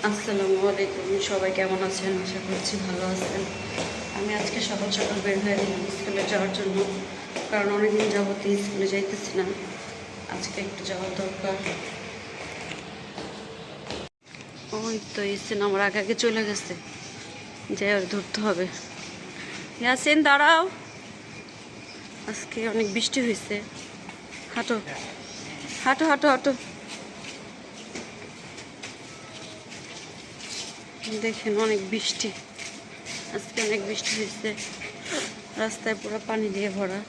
আসসালামু আলাইকুম, সবাই কেমন আছেন? আশা করছি ভালো আছেন। আমি আজকে সকাল সকাল বের হয়ে গেলাম স্কুলে যাওয়ার জন্য, কারণ অনেকদিন যাবত স্কুলে যাইতেছি না। আজকে একটু যাওয়ার দরকার। ওই তো এসছেন, আমার আগে আগে চলে গেছে, যে আর ধরতে হবে। ইয়াসিন দাঁড়াও, আজকে অনেক বৃষ্টি হয়েছে। হাঁটো হাঁটো হাঁটো হাঁটো। দেখেন অনেক বৃষ্টি, আজকে অনেক বৃষ্টি হয়েছে, রাস্তায় পুরো পানি দিয়ে ভরা।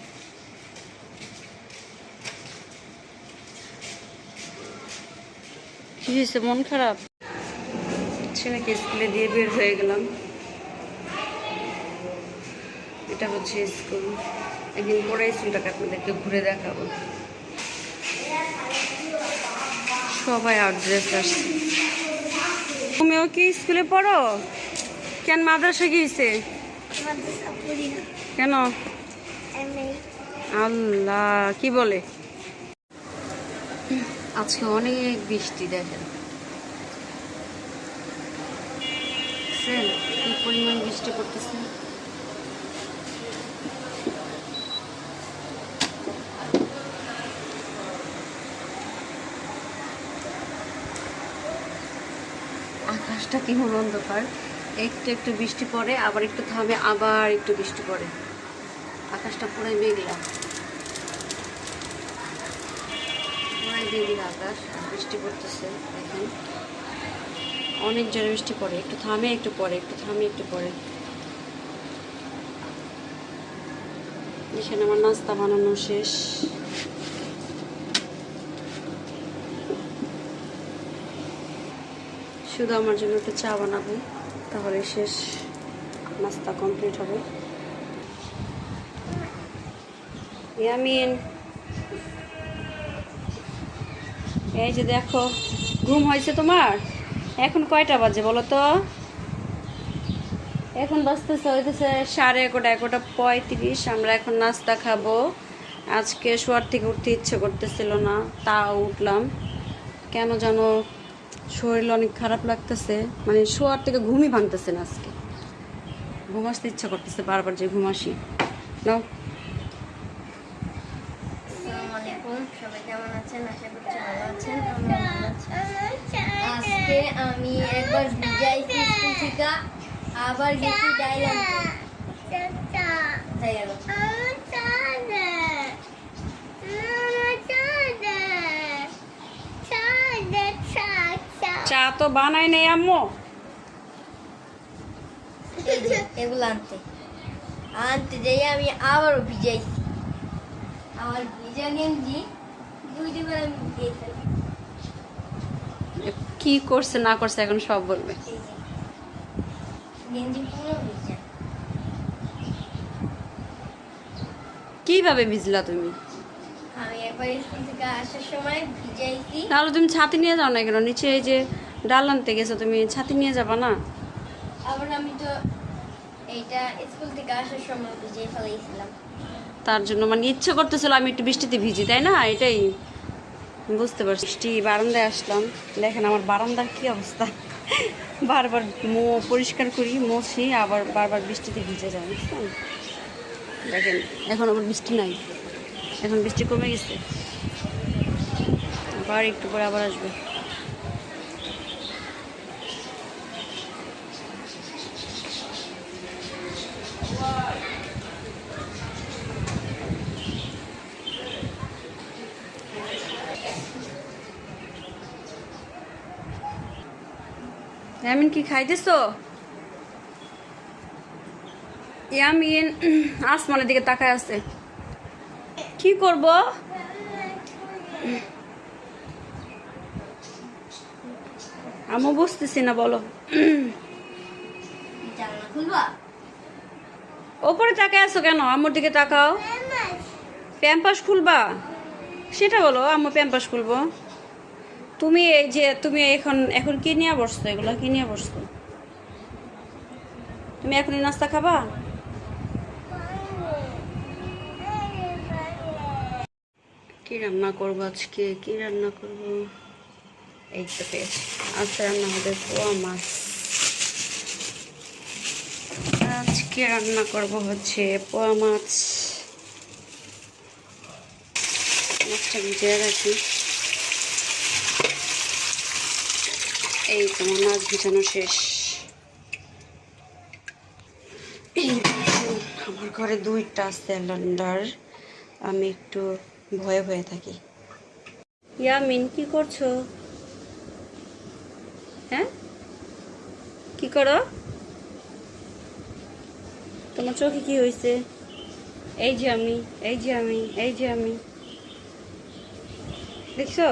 কি হয়েছে, মন খারাপ? ছেলেকে স্কুলে দিয়ে বের হয়ে গেলাম। এটা হচ্ছে স্কুল। একদিন পরে স্কুলটাকে আপনাদেরকে ঘুরে দেখাবো। সবাই আউট ড্রেস আসছে। তুমিও কি স্কুলে পড়ো? কেন মাদ্রাসা গিয়েছে? কেন? আল্লাহ, কি বলে? আজকে অনেক বৃষ্টি, দেখেন কি পরিমাণ বৃষ্টি পড়তেছে। আকাশটা কেমন অন্ধকার, একটু একটু বৃষ্টি পড়ে, আবার একটু থামে, আবার একটু বৃষ্টি পড়ে। আকাশটা পুরাই মেঘলা, পুরাই মেঘলা আকাশ, বৃষ্টি পড়তেছে। দেখেন অনেক জোরে বৃষ্টি পড়ে, একটু থামে একটু পড়ে, একটু থামে একটু পড়ে। এখানে আমার নাস্তা বানানো শেষ। শুধু আমার জন্য একটু চা বানাবো, তাহলে শেষ, নাস্তা কমপ্লিট হবে। ইয়ামিন, এই যে দেখো, ঘুম হয়েছে তোমার? এখন কয়টা বাজে বলো তো? এখন বাজতেছে হইতেছে 11:30। আমরা এখন নাস্তা খাবো। আজকে শোয়ার থেকে উঠতে ইচ্ছে করতেছিল না, তাও উঠলাম। কেন জানো শরীর অনেক খারাপ লাগতেছে, মানে শোয়ার থেকে ঘুমই ভাঙতেছে না। আজকে ঘুম আসতে ইচ্ছা করতেছে বারবার, যে ঘুম আসি নাও। সবাই কেমন আছেন? আশা করছি ভালো আছেন। আজকে আমি একবার ভিজাইছি স্কুল থেকে, আবার গেছি ডাইলাম। চা তো বানাই নেই আম্মু। এগুলো আনতে আনতে যাই আমি আবারও ভিজাইছি। আমার ভিজা গেঞ্জি দুইবার আমি ভিজাইছি। কি করছে না করছে এখন সব বলবে। গেঞ্জি পুরো ভিজা। কিভাবে ভিজলা তুমি? আমি একবার স্কুল থেকে আসার সময় ভিজাইছি। তাহলে তুমি ছাতি নিয়ে যাও না কেন? নিচে এই যে ডাল আনতে গেছো, তুমি ছাতি নিয়ে যাবা না? আবার আমি তো এইটা স্কুল থেকে আসার সময় ভিজিয়ে ফেলাইছিলাম। তার জন্য মানে ইচ্ছে করতেছিল আমি একটু বৃষ্টিতে ভিজি, তাই না? এটাই বুঝতে পারছি। বৃষ্টি, বারান্দায় আসলাম। দেখেন আমার বারান্দার কি অবস্থা, বারবার পরিষ্কার করি, মুছি, আবার বারবার বৃষ্টিতে ভিজে যায়, বুঝছেন? দেখেন এখন আবার বৃষ্টি নাই, এখন বৃষ্টি কমে গেছে, আবার একটু পরে আবার আসবে। ইয়ামিন কি খাইতেছো? ইয়ামিন আসমানের দিকে তাকায় আছে, কি করব? আমি বুঝতেছি না, বলো। জানলা খুলবা? ওপরে তাকায় আছো কেন? আম্মুর দিকে তাকাও। প্যাম্পাস খুলবা? সেটা বলো, আম্মু প্যাম্পাস খুলবো। তুমি এই যে তুমি এখন এখন কি নিয়ে বসছো? এগুলো কি নিয়ে বসছো? তুমি এখনই নাস্তা খাবা? কি রান্না করবো আজকে? কি রান্না করবো? এই তো পেয়েছি। আজকে রান্না হবে পোয়া মাছ। আজকে রান্না করব হচ্ছে পোয়া মাছ। মাছটা ভিজিয়ে রাখি। এই তো আমার মাছ ভিজানো শেষ। আমার ঘরে 2টা সিলিন্ডার, আমি একটু ভয়ে ভয়ে থাকি। ইয়ামিন কি করছো? হ্যাঁ, কি করো? তোমার চোখে কি হয়েছে? এই যে আমি, এই যে আমি, এই যে আমি, দেখছো?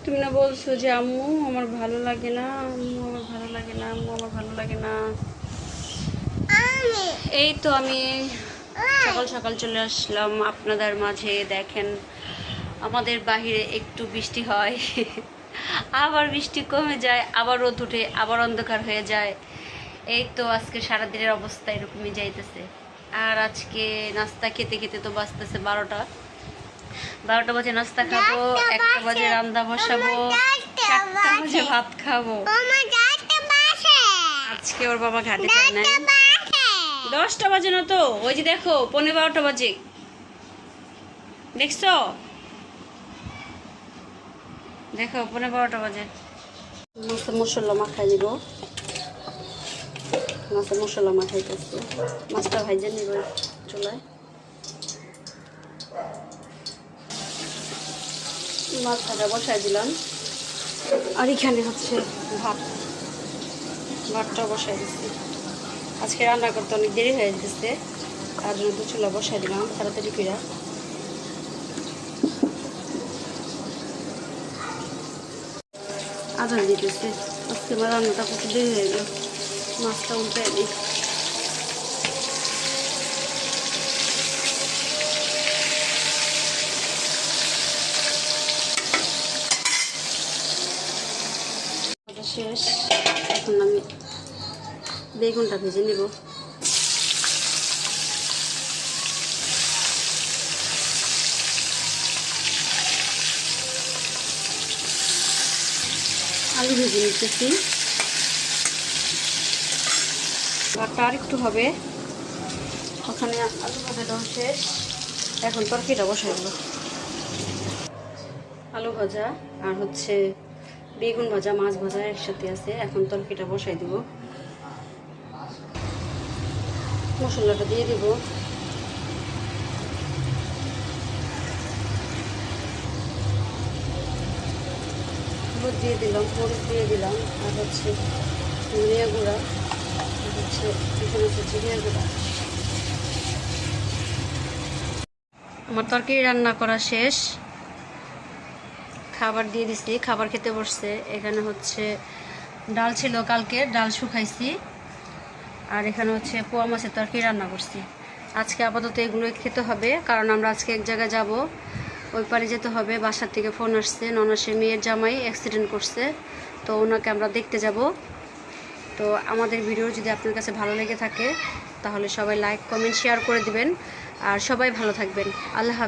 তুমি না বলছো যে আম্মু আমার ভালো লাগে না, আম্মু আমার ভালো লাগে না, আম্মু আমার ভালো লাগে না। এই তো আমি সকাল সকাল চলে আসলাম আপনাদের মাঝে। দেখেন আমাদের বাহিরে একটু বৃষ্টি হয়, আবার বৃষ্টি কমে যায়, আবার রোদ উঠে, আবার অন্ধকার হয়ে যায়। এই তো আজকে সারাদিনের অবস্থা এরকমই যাইতেছে। আর আজকে নাস্তা খেতে খেতে তো বাজতেছে 12টা বাজে নাস্তা খাবো, 1টা বাজে রান্না বসাবো, 4টা বাজে ভাত খাবো। আজকে ওর বাবা ঘাটে যায় নাই। 10টা বাজে না তো, ওই যে দেখো 11:15 বাজে, দেখছো? দেখো 11:15 বাজে। মাছের মশলা মাখাই দিব। মাছের মশলা মাখাইতেছি। মাছটা ভাইজে নিব চুলায়। মাছ ভাজা বসাই দিলাম। আর এখানে হচ্ছে ভাতটা বসাই দিচ্ছি। আজকে রান্না করতে অনেক দেরি হয়ে যেতেছে, তার জন্য 2 চুলা বসাই দিলাম তাড়াতাড়ি করে। আধার দিতেছে। আজকে আমার রান্নাটা কত দেরি হয়ে গেল। মাছটা উল্টে দিই। শেষ। এখন আমি বেগুনটা ভেজে নিব। আলু ভেজে নিতেছি। ভাতটা আর একটু হবে, ওখানে আলু ভাজাটাও শেষ। এখন তরকারিটা বসাই দেবো। আলু ভাজা আর হচ্ছে বেগুন ভাজা, মাছ ভাজা একসাথে আছে। এখন তরকারিটা বসাই দিব। মশলাটা দিয়ে দিব। হলুদ দিয়ে দিলাম, মরিচ দিয়ে দিলাম, আর হচ্ছে ধনিয়া গুঁড়া, আর হচ্ছে এখানে হচ্ছে জিরিয়া গুঁড়া। আমার তরকারি রান্না করা শেষ। খাবার দিয়ে দিছি, খাবার খেতে বসছে। এখানে হচ্ছে ডাল ছিল কালকে, ডাল শুকাইছি। আর এখানে হচ্ছে পোয়া মাছের তরকারি রান্না করছি। আজকে আপাতত এগুলোই খেতে হবে, কারণ আমরা আজকে এক জায়গায় যাব, ওই পারে যেতে হবে। বাসার থেকে ফোন আসছে, ননাসের মেয়ের জামাই অ্যাক্সিডেন্ট করছে, তো ওনাকে আমরা দেখতে যাব। তো আমাদের ভিডিও যদি আপনার কাছে ভালো লেগে থাকে তাহলে সবাই লাইক, কমেন্ট, শেয়ার করে দিবেন। আর সবাই ভালো থাকবেন। আল্লাহ হাফেজ।